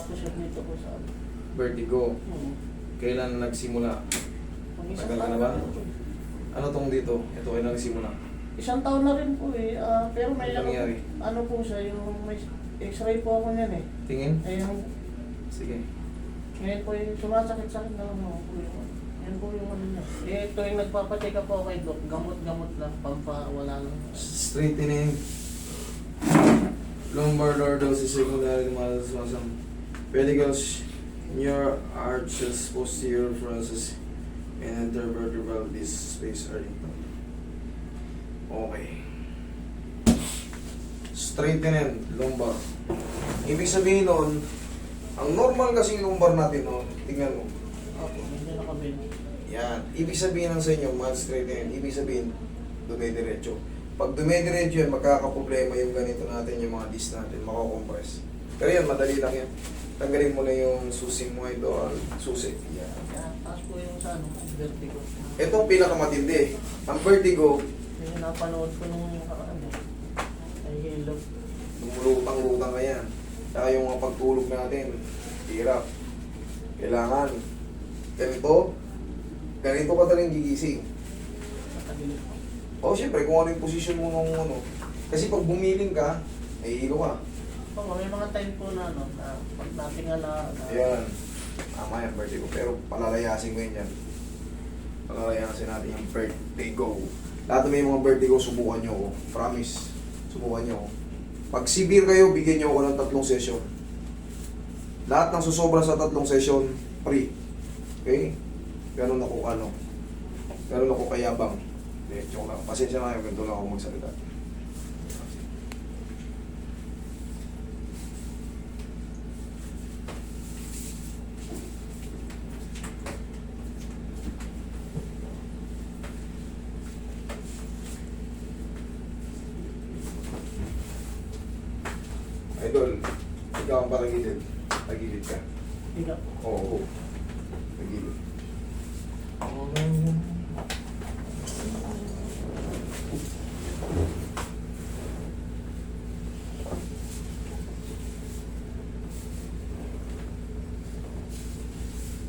aftershock nito po sa ano. Vertigo. Hmm. Kailan nagsimula? Ang isang Tagal ka na taon ba? rin po. Ano tong dito? Ito kailan nagsimula? Isang taon na rin po eh. Pero may Ano nangyari? ano po siya, yung may x-ray po ako niyan eh. Tingin? Eh yung, Sige. ngayon po yung sumasakit-sakit na ano po yung yan po yung ano niya. Eh ito yung nagpapatika po kay Doc, gamot-gamot lang, pampawala lang. Straightening. Lumbar lordosis secondary muscle. Pedicles in your arches, posterior process, and intervertebral disc space are ito. Okay. Straightening lumbar. Ibig sabihin nun, ang normal kasing lumbar natin, no, tingnan mo. Opo, hindi nakabili. Yan. Ibig sabihin ng sa inyo, mild straightening, ibig sabihin, dumidiretso. Pag dumidiretso yan, magkakaproblema yung ganito natin, yung mga disc natin, makakompress. Pero yan, madali lang yan. Tanggalin mo na yung susi mo idol. Susi. Yan. Kaya taas po yung sa ano, vertigo. Ito ang pinakamatindi. Ang vertigo, Yung napanood ko nung nakaraan eh. Ay hello. lumulutang-lutang ka yan. Saka yung mga pagtulog natin, hirap. Kailangan ganito ka talagang gigising. Nakabili po. O syempre, kung ano yung posisyon mo nung ano. Kasi pag bumiling ka, ay hilo ka. Oo, may mga time po na ano, na pag natingala na Ayan. Tama yan, vertigo. Pero palalayasin ko yun yan. Palalayasin natin yung vertigo. Lahat na may mga vertigo, subukan nyo ako. Promise. Subukan nyo ako. Pag severe kayo, bigyan nyo ako ng 3 session. Lahat ng susobra sa 3 session, free. Okay? Ganun ako ano. Ganun ako kayabang. Hindi, joke lang. Pasensya na kayo, ganito lang ako magsalita. Idol, ikaw ang paragilid. Tagilid ka. higa. Oo. Tagilid.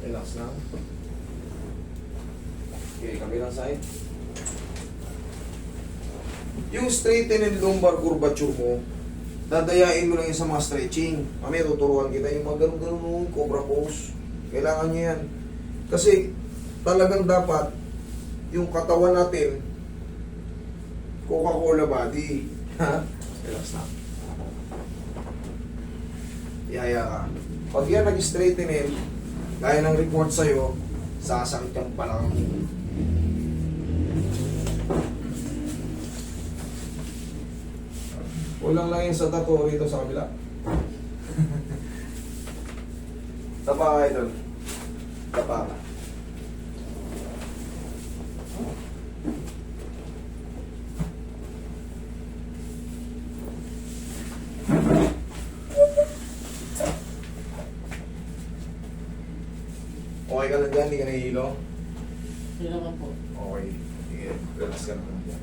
Relax lang. Okay, kabilang side. Yung straighten and lumbar curvature mo, dadayain mo lang yun sa mga stretching. Mamaya tuturuan kita yung mga ganun-ganun, cobra pose. Kailangan nyo yan. Kasi talagang dapat yung katawan natin Coca-Cola body. Ha? Relax na. Ihaya ka. Pag yan nag-straightenin, gaya ng report sa'yo, sasakit kang palang. Kulang lang yun sa tattoo rito sa kabila. Tapa ka idol. Tapa ka. Okay ka lang dyan, hindi ka nahihilo? Hindi naman po. Okay. Sige, relax ka naman dyan.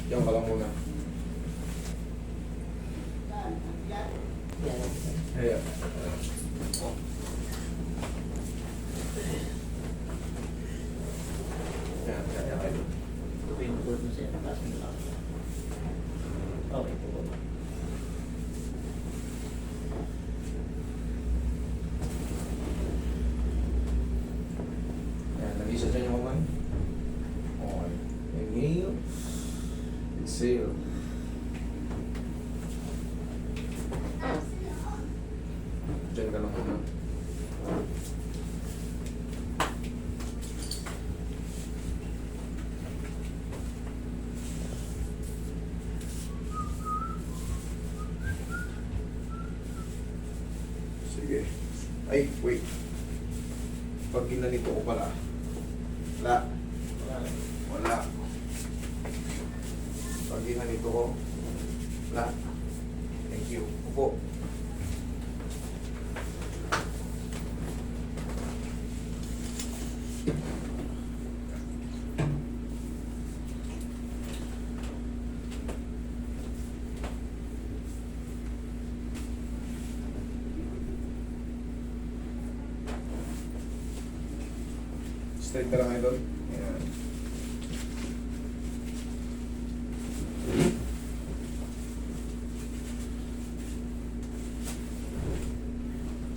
Diyan ka lang muna. Yan. Ayan. Ayan, ayan, ayan. Pwede po ito siya. Taas mo lang. Okay po po. Ayan, nag-isa dyan yung kamay. Okay. Inhale. Exhale. Diyan ka lang muna. Ay, wait. Pag ginanito ko pala. Wala. Wala. Wala. Pag ginanito ko. Wala. Thank you. Upo. Straight ka lang idol. Ayan.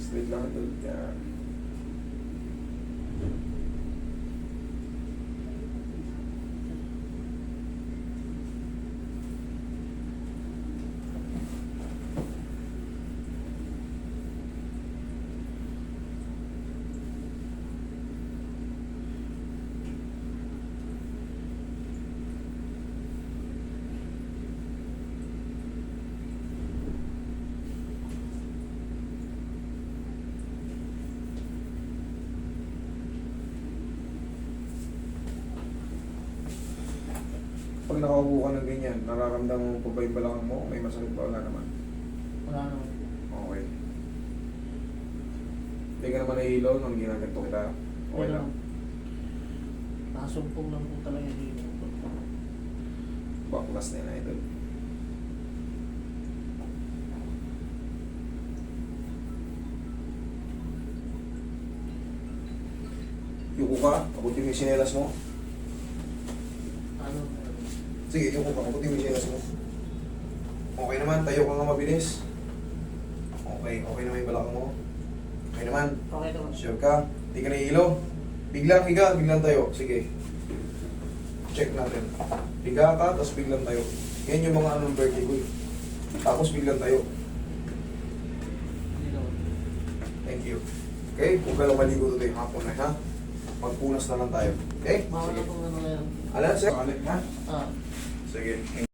Straight lang idol. Ayan. Pag nakaupo ka ng ganyan, nararamdaman mo pa ba yung balakang mo? May masakit ba? Wala naman. Wala naman. Okay. Hindi ka naman nahihilaw nung ginaganto kita. Okay lang. Nasumpong lang po talaga dito. Baklas na yun, idol. Yuko ka, abutin mo yung sinelas mo. Ano? Sige, yuko ka, abutin mo yung sinelas mo. Okay naman, tayo ka nga mabilis. Okay, okay naman yung balakang mo. Okay naman. Okay naman. Sure ka? Hindi ka nahihilo? Biglang higa, biglang tayo. Sige. Check natin. Higa ka, tapos biglang tayo. Yan yung mga anong vertigo eh. Tapos biglang tayo. Hindi naman. Thank you. Okay, huwag ka lang maligo today. Hapon na, ha? Magpunas na lang tayo. Okay? Bawal Sige. na pong ano na yan. Alam, sir? Alam, ha? Ah. Sige.